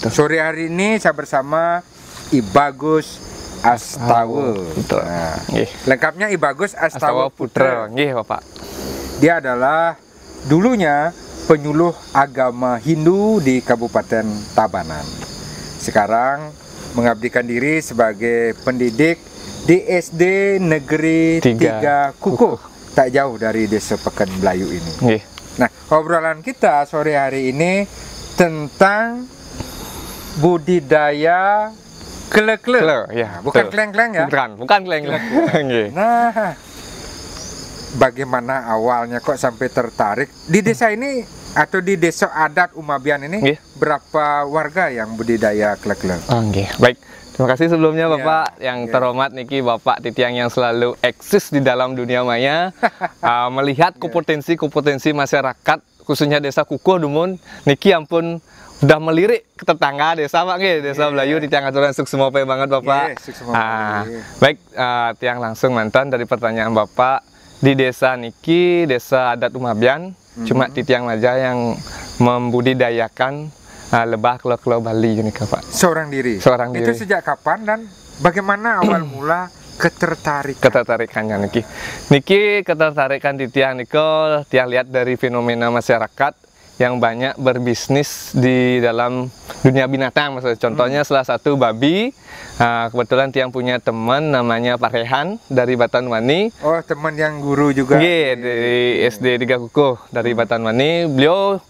gitu. Sore hari ini saya bersama I Bagus Astawa. Betul. Nah, lengkapnya I Bagus Astawa Putra. Nggih, Bapak. Dia adalah dulunya penyuluh agama Hindu di Kabupaten Tabanan. Sekarang mengabdikan diri sebagai pendidik di SD Negeri 3 Kukuh, tak jauh dari Desa Pekan Melayu ini. Nggih. Nah, obrolan kita sore hari ini tentang budidaya klek-klek. Ya, bukan betul. kleng-kleng ya. Bukan kleng-kleng. Nggih. Nah, bagaimana awalnya kok sampai tertarik di desa ini atau di desa adat Umabian ini? Nggih. Berapa warga yang budidaya klek-klek? Nggih. Baik. Terima kasih sebelumnya Bapak yang terhormat niki Bapak Titiang yang selalu eksis di dalam dunia maya, melihat kompetensi masyarakat khususnya desa Kukuh Dumun niki ampun udah melirik ke tetangga desa Pak nggih, desa Melayu di tiang aturan suksemope banget Bapak. Baik, tiang langsung mantan dari pertanyaan Bapak di desa niki, desa adat Umabian, cuma Titiang aja yang membudidayakan lebah kelo-kelo Bali ini Pak. Seorang diri. Seorang diri. Itu sejak kapan dan bagaimana awal mula ketertarikannya niki? Niki ketertarikan Titiang niko tiang lihat dari fenomena masyarakat yang banyak berbisnis di dalam dunia binatang, maksudnya contohnya salah satu babi. Kebetulan tiang punya teman namanya Pak Rehan dari Batanwani. Oh, teman yang guru juga. Iya, dari SD 3 Kukuh dari Batanwani. Beliau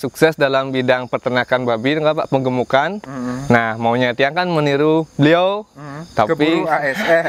sukses dalam bidang peternakan babi, enggak Pak, penggemukan. Nah, maunya tiang kan meniru beliau, tapi keburu ASN.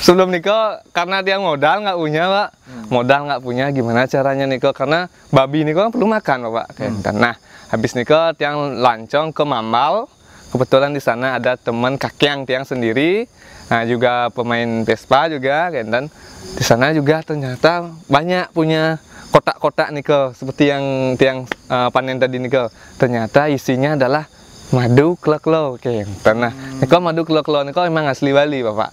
sebelum nikah karena tiang modal nggak punya Pak, modal nggak punya, gimana caranya nikah karena babi nikah kan perlu makan Pak. Nah, habis nikah tiang lancong ke Mambal. Kebetulan di sana ada teman kakek tiang sendiri, nah juga pemain Vespa juga, dan di sana juga ternyata banyak punya kotak-kotak nikel seperti yang tiang panen tadi nikel. Ternyata isinya adalah madu klek-kelo. Nah, nikel madu klek-kelo nikel memang asli Bali Bapak.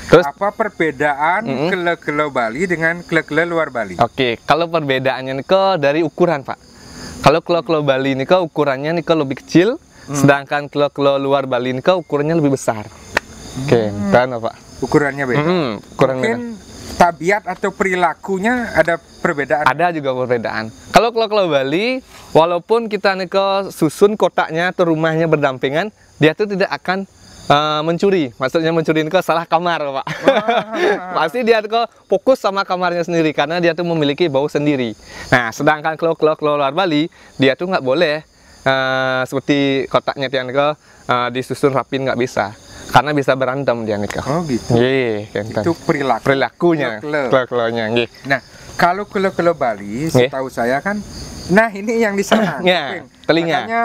Terus apa perbedaan klek-kelo Bali dengan klek-kelo luar Bali? Oke, kalau perbedaannya nikel dari ukuran Pak. Kalau klek-kelo Bali nikel ukurannya nikel lebih kecil, sedangkan klek-kelo luar Bali nikel ukurannya lebih besar. Dan Pak. Ukurannya beda. Mungkin tabiat atau perilakunya ada perbedaan? Ada juga perbedaan. Kalau klek-kelo Bali, walaupun kita nika susun kotaknya atau rumahnya berdampingan, dia tuh tidak akan mencuri. Maksudnya mencuri nika salah kamar Pak. Pasti dia tuh fokus sama kamarnya sendiri karena dia tuh memiliki bau sendiri. Nah, sedangkan klek-kelo luar Bali, dia tuh nggak boleh seperti kotaknya tiang nika disusun rapin, nggak bisa. Karena bisa berantem dia nikah. Oh gitu. Itu perilakunya, klek-kelonya. Nah, kalau klek-kelo Bali, setahu saya kan, nah ini yang diserang. Telinga. Makanya,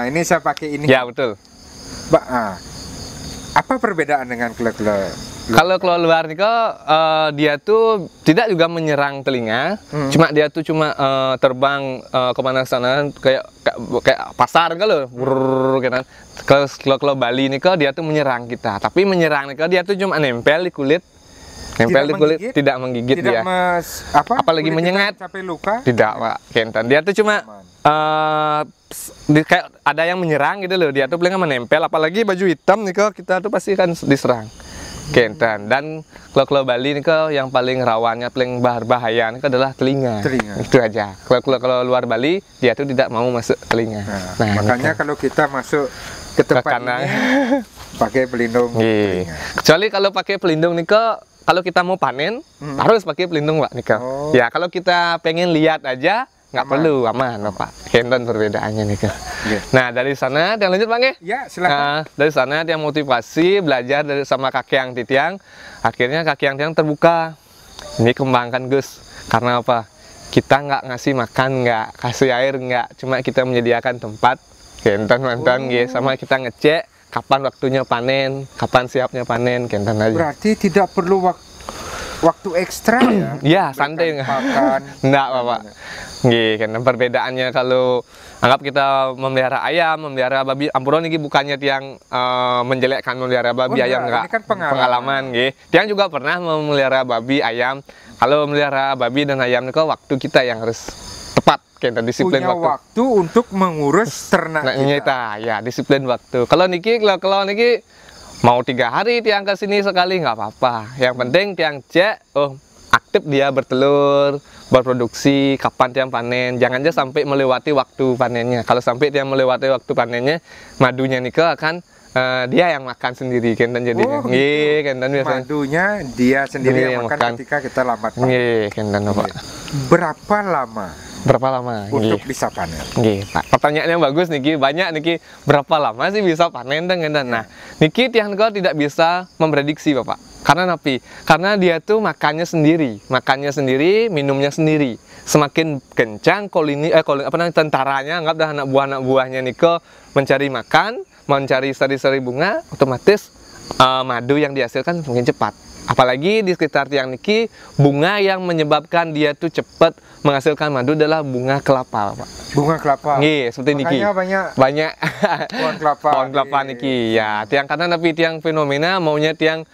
ini saya pakai ini. Ya betul. Apa perbedaan dengan klek-kelo? Kalau klek luar nikah, dia tuh tidak juga menyerang telinga, cuma dia tuh cuma terbang kemana sana kayak pasar kalau gitu. Kalau klek Bali nikah dia tuh menyerang kita, tapi menyerang nikah dia tuh cuma nempel di kulit, tidak menggigit dia. Apalagi menyengat. Sampai luka? Tidak Pak, Kentan. Dia tuh cuma kayak ada yang menyerang gitu loh, dia tuh paling menempel, apalagi baju hitam nikah kita tuh pasti kan diserang. Kentan. Dan klek-klek Bali ini yang paling rawannya, paling bahaya ini adalah telinga. Itu aja. Kalau luar Bali dia tuh tidak mau masuk telinga. Nah, makanya kalau kita masuk ke tempat ini pakai pelindung telinga. Kecuali kalau pakai pelindung nih kalau kita mau panen harus pakai pelindung Pak nih. Ya kalau kita pengen lihat aja nggak perlu, aman Pak. Kentan perbedaannya nih. Nah, dari sana yang lanjut Pak nggih? Ya, silakan. Dari sana yang motivasi belajar sama kakek yang Titiang. Akhirnya kakek yang Titiang terbuka. Ini kembangkan Gus. Karena apa? Kita nggak ngasih makan, nggak kasih air, nggak. Cuma kita menyediakan tempat. Kentan mantan sama kita ngecek kapan waktunya panen, kapan siapnya panen, kentan aja. Berarti tidak perlu waktu ekstra ya? Iya, santai enggak Bapak. Kan perbedaannya kalau anggap kita memelihara ayam, memelihara babi, ampun ini bukannya tiang menjelekkan memelihara babi ayam enggak. Ini kan pengalaman. Tiang juga pernah memelihara babi ayam. Kalau memelihara babi dan ayam itu waktu kita yang harus cepat kita disiplin punya waktu untuk mengurus ternak nah, kita. kita ya disiplin waktu. Kalau niki mau 3 hari tiang ke sini sekali nggak apa-apa. Yang penting tiang cek aktif dia bertelur, berproduksi, kapan tiang panen. Jangan aja sampai melewati waktu panennya. Kalau sampai tiang melewati waktu panennya, madunya niko akan dia yang makan sendiri kan dan jadinya. Oh, Nggih, kan dan biasanya. Madunya dia sendiri Dia yang yang makan makan. ketika kita lambat panen. Nggih, kan dan Pak. Berapa lama Berapa lama? untuk Nggih. bisa panen? Nggih, Pak. Pertanyaannya bagus niki, banyak niki. Berapa lama sih bisa panen dan nah, niki tiang kau tidak bisa memprediksi, Bapak. Karena napi? Karena dia tuh makannya sendiri, minumnya sendiri. Semakin kencang tentaranya, anggap dah anak buahnya niko mencari makan, mencari sari-sari bunga, otomatis madu yang dihasilkan mungkin cepat. Apalagi di sekitar tiang niki, bunga yang menyebabkan dia tuh cepat menghasilkan madu adalah bunga kelapa, Pak. Bunga kelapa. Nggih, seperti niki. Makanya banyak pohon kelapa. Pohon kelapa niki. Ya, tiang karena tapi tiang fenomena maunya tiang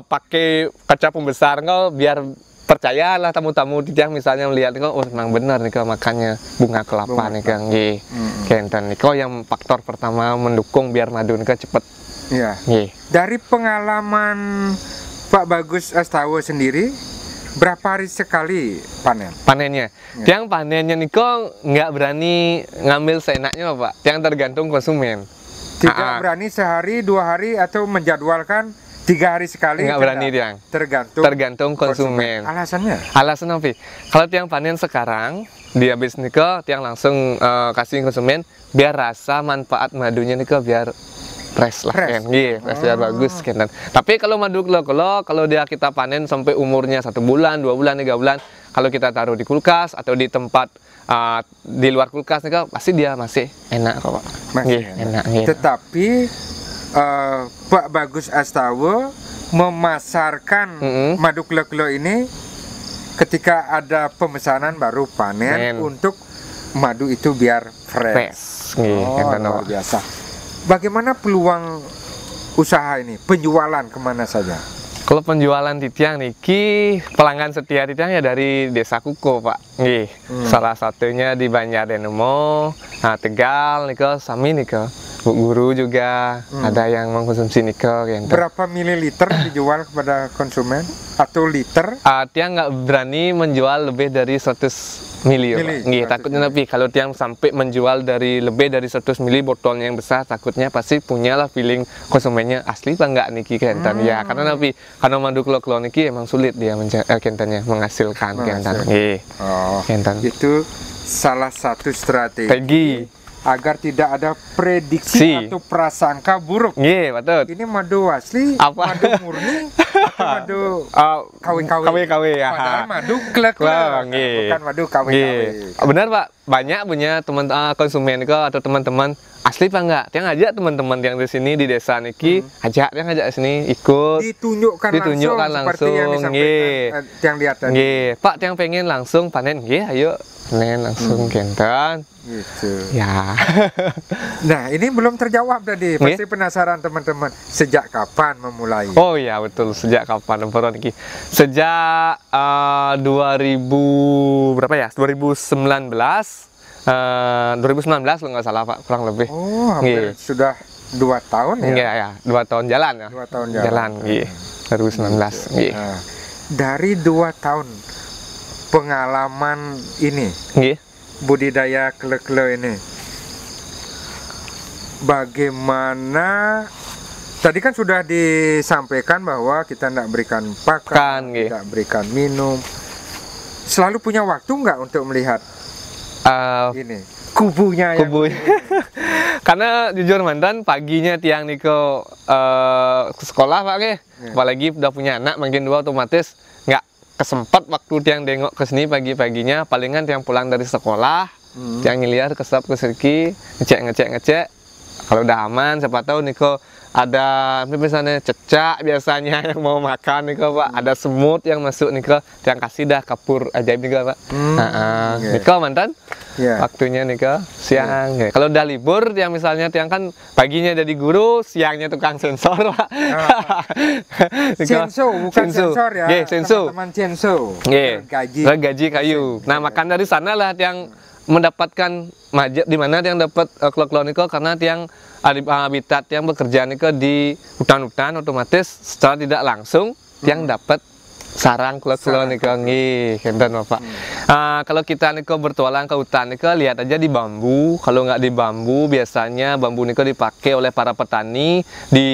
pakai kaca pembesar kau biar percayalah tamu-tamu di tiang misalnya melihat kau memang benar nih kau makannya bunga kelapa nih kan. Nggih. Kenten niko yang faktor pertama mendukung biar madu nika cepet. Iya. Nggih. Dari pengalaman Pak Bagus Astawa sendiri, berapa hari sekali panen? Panennya. Tiang panennya niko nggak berani ngambil seenaknya, Pak. Tiang tergantung konsumen. Tidak berani sehari, 2 hari, atau menjadwalkan 3 hari sekali? Nggak berani tiang. Tergantung konsumen. Alasannya? Alasan apa? Kalau tiang panen sekarang, di habis niko tiang langsung kasih konsumen biar rasa manfaat madunya niko biar fresh lah kan. Iya, fresh biar bagus kan. Tapi kalau madu kalau dia kita panen sampai umurnya 1 bulan, 2 bulan, 3 bulan, kalau kita taruh di kulkas atau di tempat di luar kulkas nih pasti dia masih enak kok, Pak. Masih enak. Tetapi Pak Bagus Astawa memasarkan madu kelo-kelo ini ketika ada pemesanan baru panen untuk madu itu biar fresh. Luar biasa. Bagaimana peluang usaha ini? Penjualan kemana saja? Kalau penjualan di tiang niki, pelanggan setia di tiang ya dari Desa Kuko, Pak. Nggih. Salah satunya di Banjarnegara, Tegal niko, sami niko. Bu Guru juga ada yang mengkonsumsi niko gitu. Berapa mililiter dijual kepada konsumen atau liter? Tiang nggak berani menjual lebih dari 100 mili, Nggih, takutnya lebih. Kalau tiang sampai menjual dari lebih dari 100 mili botolnya yang besar, takutnya pasti punyalah feeling konsumennya asli apa enggak niki kentan. Ya, karena nabi karena madu kelo-kelo niki emang sulit dia kentannya menghasilkan kentan. Nggih. Kentan. Itu salah satu strategi agar tidak ada prediksi atau prasangka buruk. Iya, betul. Ini madu asli, madu murni, atau madu KW-KW ya. Padahal madu klek-klek, bukan madu KW-KW. Benar, Pak. Banyak punya teman konsumen itu atau teman-teman asli Pak enggak? Tiang ajak teman-teman yang di sini di desa niki, ajak tiang ajak sini ikut. Ditunjukkan langsung seperti yang disampaikan tiang lihat tadi. Nggih, Pak tiang pengen langsung panen, nggih, ayo panen langsung kentan. Gitu. Ya. Nah, ini belum terjawab tadi. Pasti penasaran teman-teman. Sejak kapan memulai? Oh iya betul. Sejak kapan Emporo niki? Sejak 2000 berapa ya? 2019 kalau nggak salah, Pak, kurang lebih. Oh, hampir sudah 2 tahun ya? Iya ya, 2 tahun jalan ya. 2 tahun jalan. Iya. 2019. Iya. Nah, dari 2 tahun pengalaman ini. Iya. Budidaya kele-kele ini, bagaimana? Tadi kan sudah disampaikan bahwa kita tidak berikan pakan, tidak berikan minum. Selalu punya waktu nggak untuk melihat ini kubunya? Karena jujur mantan paginya tiang niko ke sekolah, Pak, apalagi udah punya anak makin 2 otomatis nggak kesempat waktu tiang dengok ke sini pagi-paginya. Palingan tiang pulang dari sekolah, tiang ngeliat kesap ke sini, ngecek. Kalau udah aman, siapa tahu niko ada misalnya cecak biasanya yang mau makan niko, Pak. Ada semut yang masuk niko, tiang kasih dah kapur ajaib niko, Pak. Niko mantan Ya. Waktunya nih ke siang. Ya. Kalau udah libur, yang misalnya tiang kan paginya jadi guru, siangnya tukang sensor, Pak. Senso, bukan sensor ya. Senso. Teman-teman senso. Gaji. Gaji kayu. Nah, makan dari sana lah tiang mendapatkan di mana tiang dapat kelo-kelo niko, karena tiang habitat yang bekerja niko di hutan-hutan, otomatis secara tidak langsung tiang dapat sarang kelo-kelo niko nggih, kenten Bapak. Kalau kita niko bertualang ke hutan niko, lihat aja di bambu. Kalau nggak di bambu, biasanya bambu niko dipakai oleh para petani di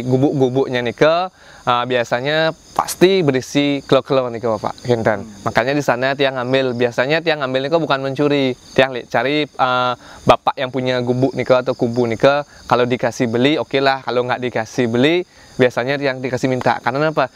gubuk-gubuknya niko. Biasanya pasti berisi kelo-kelo niko Bapak, kenten. Makanya di sana tiang ambil. Biasanya tiang ambil niko bukan mencuri, tiang cari bapak yang punya gubuk niko atau kubu niko. Kalau dikasih beli, oke lah. Kalau nggak dikasih beli, biasanya tiang dikasih minta. Karena apa?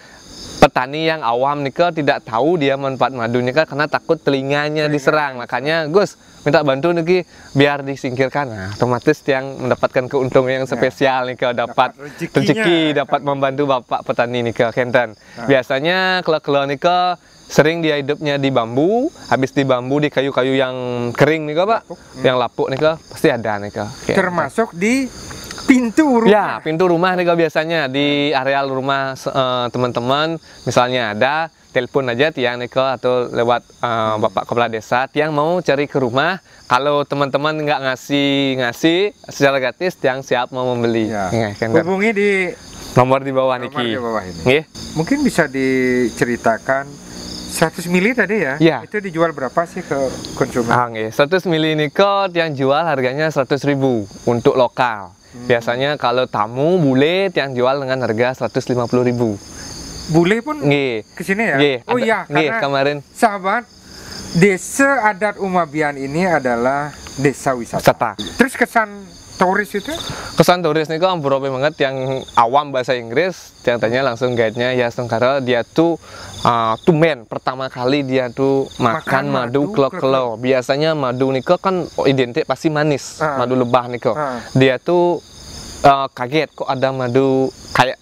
Petani yang awam nih tidak tahu dia manfaat madu nih karena takut telinganya diserang. Makanya Gus minta bantu nih biar disingkirkan. Nah, otomatis yang mendapatkan keuntungan yang spesial nih dapat rezeki, dapat membantu bapak petani nih kenten. Biasanya kalau nih sering dia hidupnya di bambu, habis di bambu di kayu-kayu yang kering nih Pak, yang lapuk nih pasti ada nih termasuk di pintu rumah. Ya, pintu rumah nih biasanya di areal rumah teman-teman, misalnya ada telepon aja tiang nih atau lewat bapak kepala desa tiang mau cari ke rumah. Kalau teman-teman nggak ngasih secara gratis, tiang siap mau membeli. Ya. Hubungi di nomor di bawah niki. Ini. Mungkin bisa diceritakan 100 mili tadi ya? Ya. Itu dijual berapa sih ke konsumen? 100 mili niko tiang jual harganya 100.000 untuk lokal. Biasanya kalau tamu bule tiang jual dengan harga 150.000. Bule pun ke sini ya? Oh iya, karena kemarin sahabat, desa adat Umabian ini adalah desa wisata. Terus kesan turis itu? Kesan turis nih kok ampurope banget, yang awam bahasa Inggris, yang tanya langsung guide-nya ya karena dia tuh tumen pertama kali dia tuh makan madu kelo-kelo. Biasanya madu niko kan identik pasti manis, madu lebah niko. Dia tuh kaget kok ada madu kayak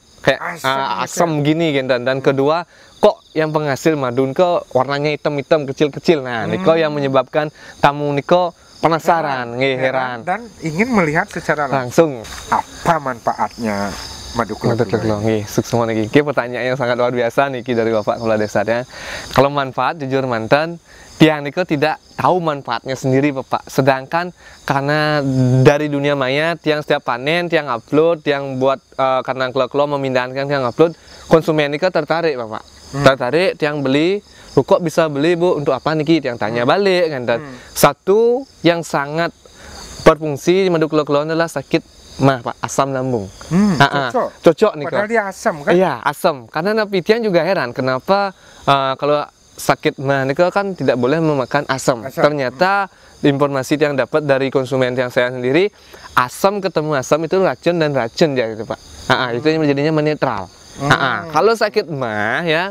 asam gini gitu. Dan kedua, kok yang penghasil madu niko warnanya hitam-hitam kecil-kecil. Nah, niko yang menyebabkan tamu niko penasaran, heran dan ingin melihat secara langsung apa manfaatnya madu kelo-kelo. Semua nih, pertanyaan yang sangat luar biasa nih dari Bapak Kepala Desa ya. Kalau manfaat jujur mantan, tiang niko tidak tahu manfaatnya sendiri Bapak. Sedangkan karena dari dunia maya, tiang setiap panen, tiang upload, tiang buat karena kelo-kelo memindahkan tiang upload, konsumen niko tertarik Bapak. Tertarik, tiang beli. Kok bisa beli Bu, untuk apa nih yang tanya balik kan. Satu yang sangat berfungsi di madu kelo-kelo adalah sakit mah Pak, asam lambung. Cocok nih padahal dia asam kan? Iya, asam. Karena Napitian juga heran kenapa kalau sakit mah nih kan tidak boleh memakan asam. Ternyata informasi yang dapat dari konsumen yang saya sendiri, asam ketemu asam itu racun dan racun ya gitu Pak. Itu yang menjadinya netral. Kalau sakit mah ya,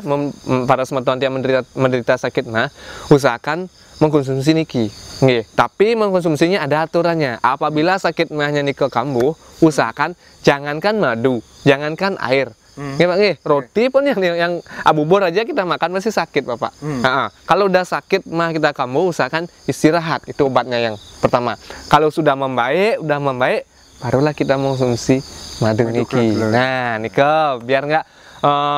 para semeton yang menderita sakit mah, usahakan mengkonsumsi niki. Tapi mengkonsumsinya ada aturannya. Apabila sakit mahnya niko kambuh, usahakan jangankan madu, jangankan air. Pak, roti pun yang abubur aja kita makan masih sakit Bapak. Kalau udah sakit mah kita kambuh, usahakan istirahat, itu obatnya yang pertama. Kalau sudah membaik, barulah kita mengkonsumsi madu niki. Nah, niko biar nggak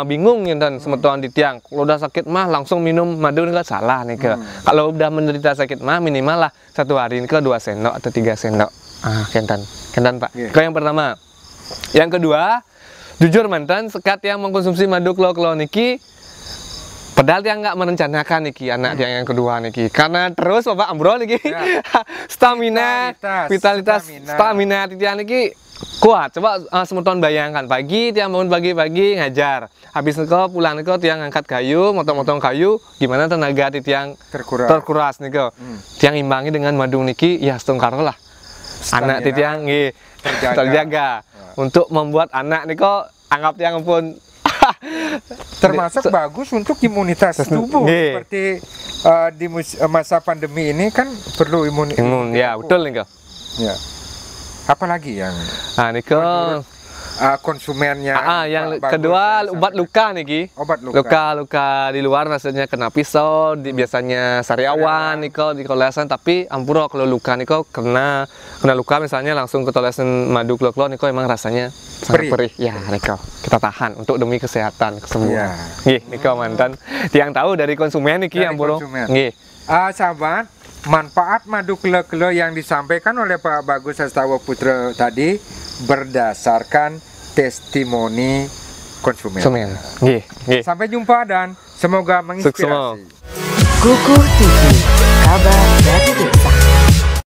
bingung dan semeton di tiang. Kalau udah sakit mah langsung minum madu nggak salah niko. Kalau udah menderita sakit mah minimal lah 1 hari niko 2 sendok atau 3 sendok. Kentan Pak. Itu yang pertama. Yang kedua, jujur mantan sekat yang mengkonsumsi madu kelo-kelo niki, padahal dia nggak merencanakan niki anak dia yang kedua niki, karena terus Bapak ambrol niki vitalitas stamina dia niki kuat. Coba semeton bayangkan pagi dia bangun pagi-pagi ngajar, habis niko pulang niko tiang angkat kayu, motong-motong kayu, gimana tenaga tiang terkuras niko. Tiang imbangi dengan madu niki ya setengkar lah anak tiang terjaga untuk membuat anak niko anggap tiang pun termasuk bagus untuk imunitas tubuh. Seperti di masa pandemi ini kan perlu imun ya betul nih ya. Apalagi yang konsumennya. Yang bagus, kedua ya, obat luka nih Ki. Obat luka. Luka di luar maksudnya kena pisau, biasanya sariawan niko dikolesan, tapi ampura kalau luka niko kena luka misalnya langsung ketolesan madu klo niko emang rasanya sangat perih. Ya niko kita tahan untuk demi kesehatan kesembuhan. Nggih niko mantan tiang tahu dari konsumen nih Ki ampura. Nggih. Sahabat, manfaat madu kelo-kelo yang disampaikan oleh Pak Bagus Hastawa Putra tadi berdasarkan testimoni konsumen. Sampai jumpa dan semoga menginspirasi. Kukuh TV, kabar dari desa.